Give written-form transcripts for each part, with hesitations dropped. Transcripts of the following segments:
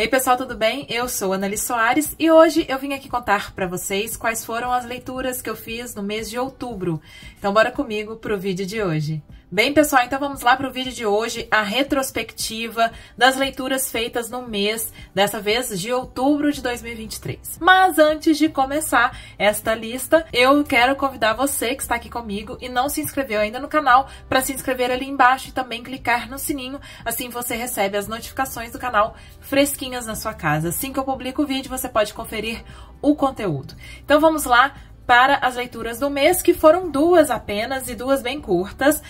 Ei pessoal, tudo bem? Eu sou Anneli Soares e hoje eu vim aqui contar para vocês quais foram as leituras que eu fiz no mês de outubro. Então bora comigo pro vídeo de hoje. Bem pessoal, então vamos lá para o vídeo de hoje, a retrospectiva das leituras feitas no mês, dessa vez de outubro de 2023. Mas antes de começar esta lista, eu quero convidar você que está aqui comigo e não se inscreveu ainda no canal, para se inscrever ali embaixo e também clicar no sininho, assim você recebe as notificações do canal fresquinhas na sua casa. Assim que eu publico o vídeo, você pode conferir o conteúdo. Então vamos lá para as leituras do mês, que foram duas apenas e duas bem curtas.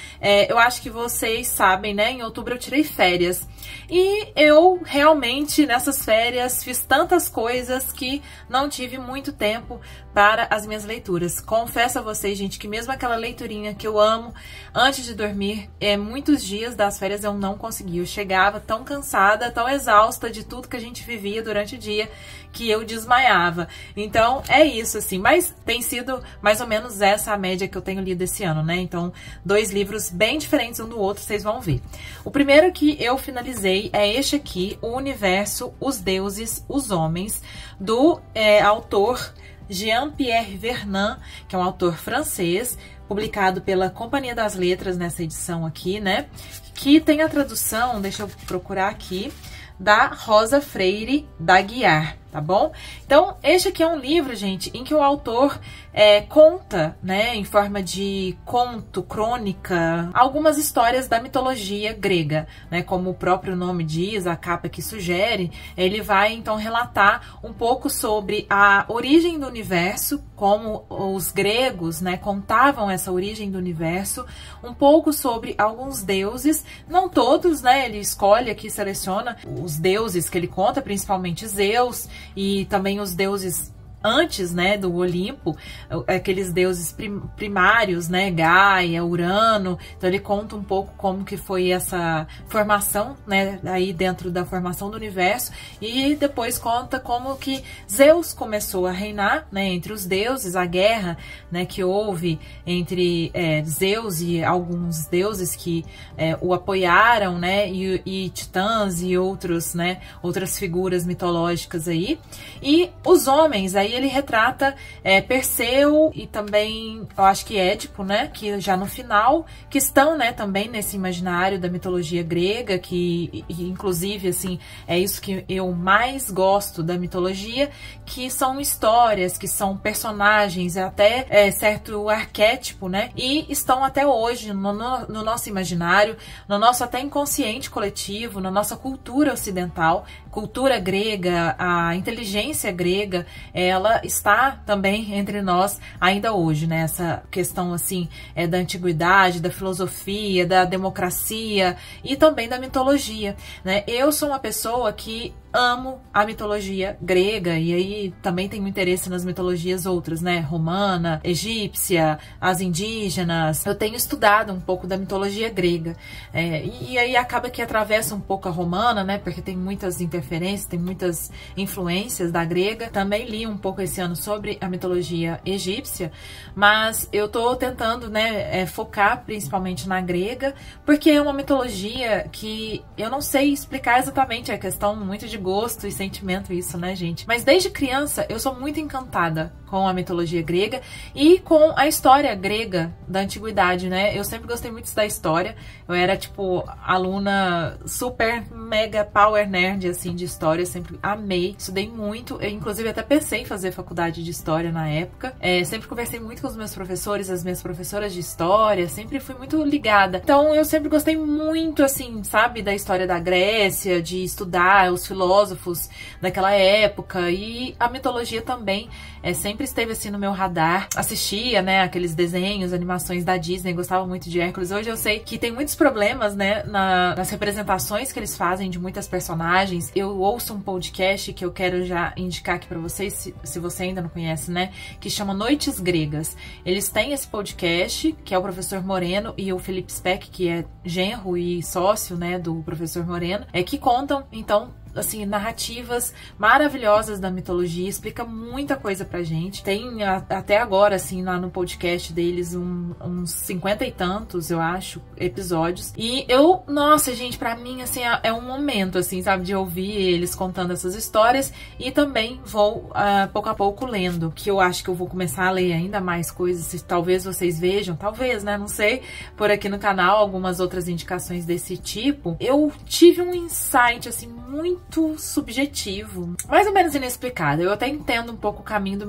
Eu acho que vocês sabem, né? Em outubro eu tirei férias. E eu realmente, nessas férias, fiz tantas coisas que não tive muito tempo para as minhas leituras. Confesso a vocês, gente, que mesmo aquela leiturinha que eu amo antes de dormir, muitos dias das férias eu não consegui. Eu chegava tão cansada, tão exausta de tudo que a gente vivia durante o dia, que eu desmaiava. Então, é isso, assim. Mas tem sido mais ou menos essa a média que eu tenho lido esse ano, né? Então, dois livros bem diferentes um do outro, vocês vão ver. O primeiro que eu finalizei é este aqui, O Universo, os Deuses, os Homens, do autor Jean-Pierre Vernant, que é um autor francês, publicado pela Companhia das Letras nessa edição aqui, né? Que tem a tradução, deixa eu procurar aqui, da Rosa Freire da Guiar, tá bom? Então, este aqui é um livro, gente, em que o autor conta, né, em forma de conto, crônica, algumas histórias da mitologia grega, né, como o próprio nome diz, a capa que sugere, ele vai, então, relatar um pouco sobre a origem do universo, como os gregos, né, contavam essa origem do universo, um pouco sobre alguns deuses, não todos, né, ele escolhe aqui, seleciona os deuses que ele conta, principalmente Zeus, e também os deuses antes, né, do Olimpo, aqueles deuses primários, né, Gaia, Urano. Então ele conta um pouco como que foi essa formação, né, aí dentro da formação do universo, e depois conta como que Zeus começou a reinar, né, entre os deuses, a guerra, né, que houve entre Zeus e alguns deuses que o apoiaram, né, e titãs e outros, né, outras figuras mitológicas aí. E os homens, aí ele retrata Perseu e também, eu acho que Édipo, né, que já no final, que estão, né, também nesse imaginário da mitologia grega, que inclusive, assim, é isso que eu mais gosto da mitologia, que são histórias, que são personagens, até certo arquétipo, né, e estão até hoje no nosso imaginário, no nosso até inconsciente coletivo, na nossa cultura ocidental, cultura grega, a inteligência grega, ela está também entre nós ainda hoje, né? Essa questão, assim, da antiguidade, da filosofia, da democracia e também da mitologia, né? Eu sou uma pessoa que amo a mitologia grega, e aí também tenho interesse nas mitologias outras, né? Romana, egípcia, as indígenas. Eu tenho estudado um pouco da mitologia grega. E aí acaba que atravessa um pouco a romana, né? Porque tem muitas interferências, tem muitas influências da grega. Também li um pouco esse ano sobre a mitologia egípcia, mas eu tô tentando, né, focar principalmente na grega, porque é uma mitologia que eu não sei explicar exatamente, a questão muito de gosto e sentimento isso, né, gente? Mas desde criança eu sou muito encantada com a mitologia grega e com a história grega da antiguidade, né? Eu sempre gostei muito da história. Eu era, tipo, aluna super mega power nerd, assim, de história. Eu sempre amei, estudei muito. Eu, inclusive, até pensei em fazer faculdade de história na época. Sempre conversei muito com os meus professores, as minhas professoras de história. Sempre fui muito ligada. Então, eu sempre gostei muito, assim, sabe? Da história da Grécia, de estudar os filósofos daquela época. E a mitologia também sempre esteve assim no meu radar. Assistia, né, aqueles desenhos, animações da Disney, gostava muito de Hércules. Hoje eu sei que tem muitos problemas, né, nas representações que eles fazem de muitas personagens. Eu ouço um podcast que eu quero já indicar aqui pra vocês, se você ainda não conhece, né, que chama Noites Gregas. Eles têm esse podcast, que é o professor Moreno e o Felipe Speck, que é genro e sócio, né, do professor Moreno, que contam, então, assim, narrativas maravilhosas da mitologia, explica muita coisa pra gente. Tem até agora, assim, lá no podcast deles, uns 50 e tantos, eu acho, episódios. E nossa, gente, pra mim, assim, é um momento, assim, sabe, de ouvir eles contando essas histórias, e também vou, pouco a pouco, lendo, que eu acho que eu vou começar a ler ainda mais coisas, se talvez vocês vejam, talvez, né, não sei, por aqui no canal, algumas outras indicações desse tipo. Eu tive um insight, assim, muito subjetivo, mais ou menos inexplicado. Eu até entendo um pouco o caminho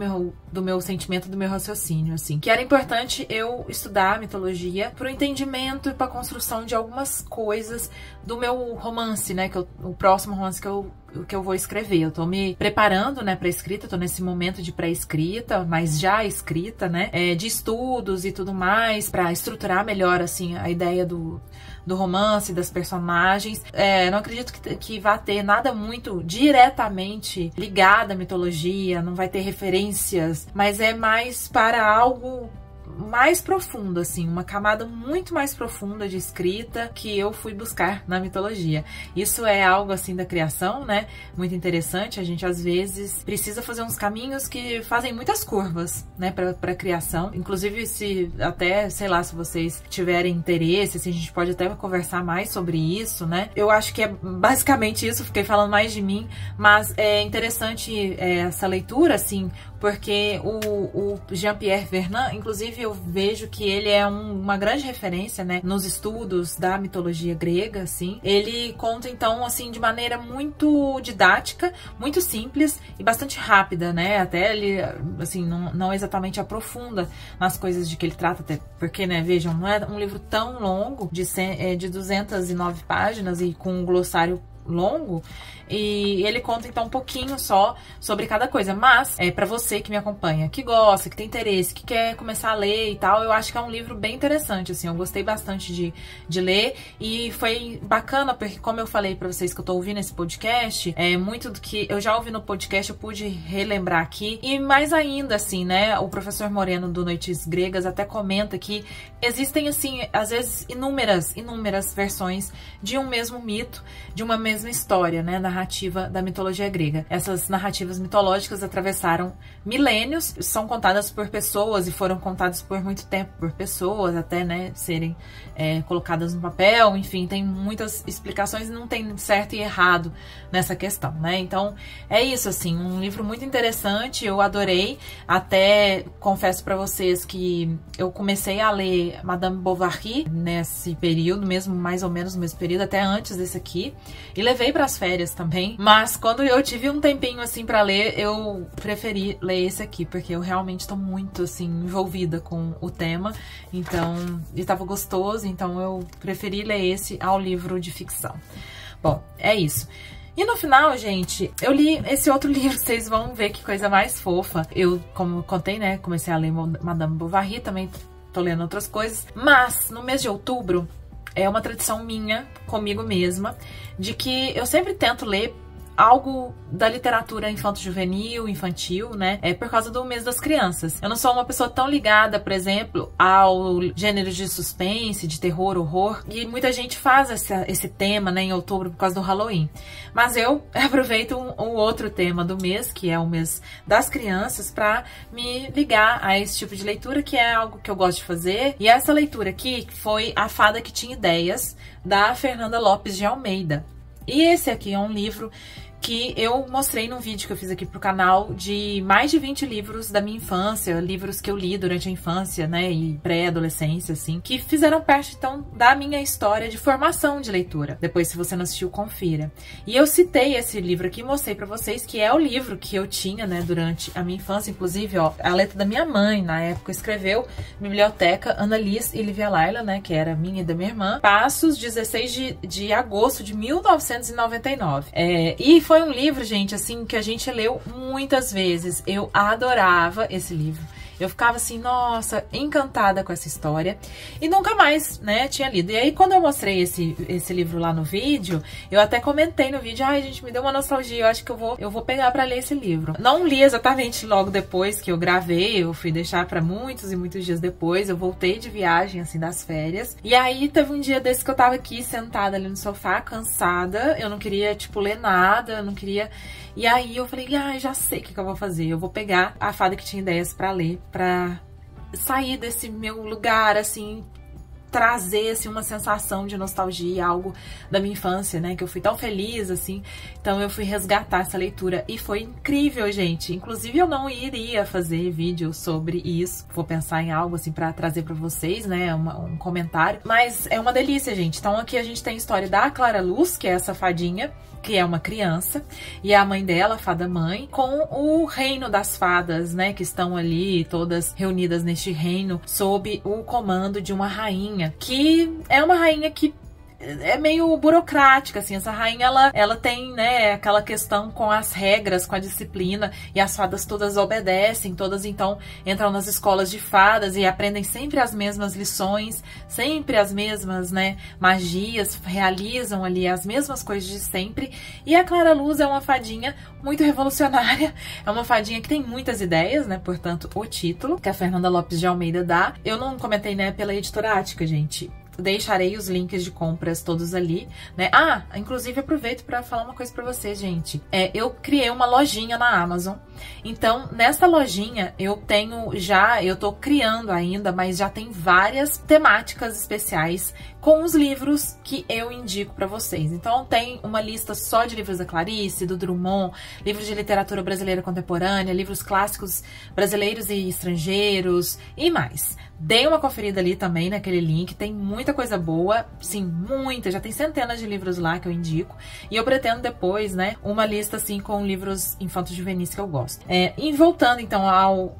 do meu sentimento, do meu raciocínio, assim, que era importante eu estudar mitologia pro entendimento e pra construção de algumas coisas do meu romance, né, o próximo romance que eu vou escrever. Eu tô me preparando, né, pra escrita, tô nesse momento de pré-escrita, mas já escrita, né, de estudos e tudo mais, pra estruturar melhor, assim, a ideia do romance, das personagens. Não acredito que vá ter nada muito diretamente ligado à mitologia, não vai ter referências, mas é mais para algo mais profundo, assim, uma camada muito mais profunda de escrita que eu fui buscar na mitologia. Isso é algo, assim, da criação, né, muito interessante. A gente, às vezes, precisa fazer uns caminhos que fazem muitas curvas, né, pra criação. Inclusive, se até, sei lá, se vocês tiverem interesse, assim, a gente pode até conversar mais sobre isso, né. Eu acho que é basicamente isso, fiquei falando mais de mim, mas é interessante essa leitura, assim, porque o Jean-Pierre Vernant, inclusive, eu vejo que ele é uma grande referência, né, nos estudos da mitologia grega, assim. Ele conta, então, assim, de maneira muito didática, muito simples e bastante rápida, né, até ele, assim, não exatamente aprofunda nas coisas de que ele trata, até porque, né, vejam, não é um livro tão longo, de 209 páginas e com um glossário longo, e ele conta então um pouquinho só sobre cada coisa, mas pra você que me acompanha, que gosta, que tem interesse, que quer começar a ler e tal, eu acho que é um livro bem interessante, assim, eu gostei bastante de ler, e foi bacana porque, como eu falei pra vocês que eu tô ouvindo esse podcast, muito do que eu já ouvi no podcast eu pude relembrar aqui, e mais ainda, assim, né, o professor Moreno do Noites Gregas até comenta que existem, assim, às vezes inúmeras versões de um mesmo mito, de uma mesma história, né, narrativa da mitologia grega. Essas narrativas mitológicas atravessaram milênios, são contadas por pessoas e foram contadas por muito tempo por pessoas, até, né, serem colocadas no papel, enfim, tem muitas explicações e não tem certo e errado nessa questão, né, então é isso, assim, um livro muito interessante, eu adorei, até confesso pra vocês que eu comecei a ler Madame Bovary nesse período, mesmo, mais ou menos no mesmo período, até antes desse aqui, e levei pras férias também, mas quando eu tive um tempinho, assim, pra ler, eu preferi ler esse aqui, porque eu realmente tô muito, assim, envolvida com o tema, então, e tava gostoso, então eu preferi ler esse ao livro de ficção. Bom, é isso. E no final, gente, eu li esse outro livro, vocês vão ver que coisa mais fofa. Eu, como eu contei, né, comecei a ler Madame Bovary, também tô lendo outras coisas, mas no mês de outubro é uma tradição minha, comigo mesma, de que eu sempre tento ler algo da literatura infanto-juvenil, infantil, né? Por causa do mês das crianças. Eu não sou uma pessoa tão ligada, por exemplo, ao gênero de suspense, de terror, horror. E muita gente faz esse tema, né, em outubro por causa do Halloween. Mas eu aproveito um outro tema do mês, que é o mês das crianças, pra me ligar a esse tipo de leitura, que é algo que eu gosto de fazer. E essa leitura aqui foi A Fada que Tinha Ideias, da Fernanda Lopes de Almeida. E esse aqui é um livro que eu mostrei num vídeo que eu fiz aqui pro canal de mais de 20 livros da minha infância, livros que eu li durante a infância, né, e pré-adolescência, assim, que fizeram parte, então, da minha história de formação de leitura. Depois, se você não assistiu, confira. E eu citei esse livro aqui e mostrei pra vocês que é o livro que eu tinha, né, durante a minha infância, inclusive, ó, a letra da minha mãe, na época, escreveu Biblioteca Annalise e Livia Laila, né, que era minha e da minha irmã, Passos, 16 de agosto de 1999. E foi um livro, gente, assim, que a gente leu muitas vezes. Eu adorava esse livro. Eu ficava assim, nossa, encantada com essa história. E nunca mais, né, tinha lido. E aí, quando eu mostrei esse livro lá no vídeo, eu até comentei no vídeo, ai, gente, me deu uma nostalgia, eu acho que eu vou pegar pra ler esse livro. Não li exatamente logo depois que eu gravei, eu fui deixar pra muitos e muitos dias depois, eu voltei de viagem, assim, das férias. E aí, teve um dia desse que eu tava aqui, sentada ali no sofá, cansada, eu não queria, tipo, ler nada, eu não queria... E aí eu falei, ah, já sei o que eu vou fazer. Eu vou pegar A Fada que Tinha Ideias pra ler, pra sair desse meu lugar, assim, trazer, assim, uma sensação de nostalgia, algo da minha infância, né, que eu fui tão feliz, assim. Então eu fui resgatar essa leitura e foi incrível, gente. Inclusive eu não iria fazer vídeo sobre isso, vou pensar em algo, assim, pra trazer pra vocês, né, um comentário. Mas é uma delícia, gente. Então aqui a gente tem a história da Clara Luz, que é essa fadinha, que é uma criança, e a mãe dela, a fada mãe, com o reino das fadas, né, que estão ali todas reunidas neste reino sob o comando de uma rainha, que é uma rainha que é meio burocrática, assim. Essa rainha, ela tem, né, aquela questão com as regras, com a disciplina, e as fadas todas obedecem, todas então entram nas escolas de fadas e aprendem sempre as mesmas lições, sempre as mesmas, né, magias, realizam ali as mesmas coisas de sempre. E a Clara Luz é uma fadinha muito revolucionária, é uma fadinha que tem muitas ideias, né, portanto, o título que a Fernanda Lopes de Almeida dá. Eu não comentei, né, pela editora Ática, gente. Deixarei os links de compras todos ali, né? Ah, inclusive aproveito para falar uma coisa para vocês, gente. Eu criei uma lojinha na Amazon. Então, nessa lojinha eu tô criando ainda, mas já tem várias temáticas especiais com os livros que eu indico para vocês. Então, tem uma lista só de livros da Clarice, do Drummond, livros de literatura brasileira contemporânea, livros clássicos brasileiros e estrangeiros e mais. Dei uma conferida ali também naquele link, tem muita coisa boa, sim, muita, já tem centenas de livros lá que eu indico, e eu pretendo depois, né, uma lista assim com livros infantos juvenis que eu gosto. E voltando então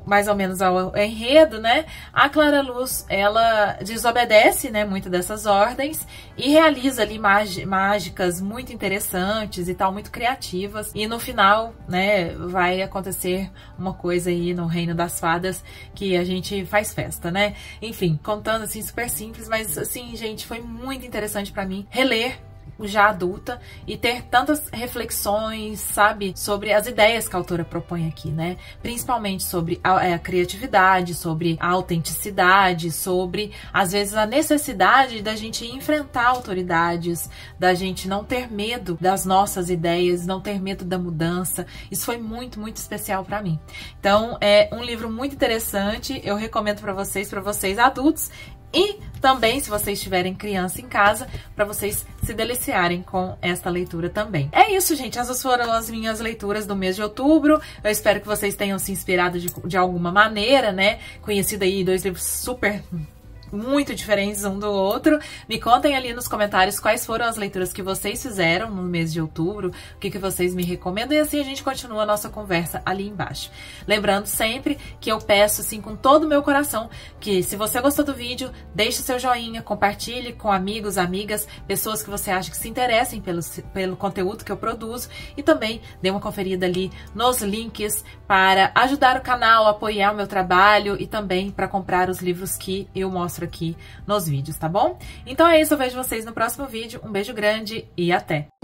mais ou menos ao enredo, né, a Clara Luz, ela desobedece, né, muito dessas ordens e realiza ali mágicas muito interessantes e tal, muito criativas, e no final, né, vai acontecer uma coisa aí no Reino das Fadas que a gente faz festa, né? Enfim, contando assim, super simples, mas assim, gente, foi muito interessante pra mim reler já adulta e ter tantas reflexões, sabe, sobre as ideias que a autora propõe aqui, né? Principalmente sobre a criatividade, sobre a autenticidade, sobre, às vezes, a necessidade da gente enfrentar autoridades, da gente não ter medo das nossas ideias, não ter medo da mudança. Isso foi muito, muito especial pra mim. Então, é um livro muito interessante, eu recomendo pra vocês adultos, e também, se vocês tiverem criança em casa, para vocês se deliciarem com esta leitura também. É isso, gente. Essas foram as minhas leituras do mês de outubro. Eu espero que vocês tenham se inspirado de alguma maneira, né? Conhecido aí 2 livros super... muito diferentes um do outro. Me contem ali nos comentários quais foram as leituras que vocês fizeram no mês de outubro, o que vocês me recomendam, e assim a gente continua a nossa conversa ali embaixo. Lembrando sempre que eu peço, assim, com todo o meu coração, que se você gostou do vídeo, deixe seu joinha, compartilhe com amigos, amigas, pessoas que você acha que se interessem pelo conteúdo que eu produzo, e também dê uma conferida ali nos links para ajudar o canal, apoiar o meu trabalho e também para comprar os livros que eu mostro aqui nos vídeos, tá bom? Então é isso, eu vejo vocês no próximo vídeo. Um beijo grande e até!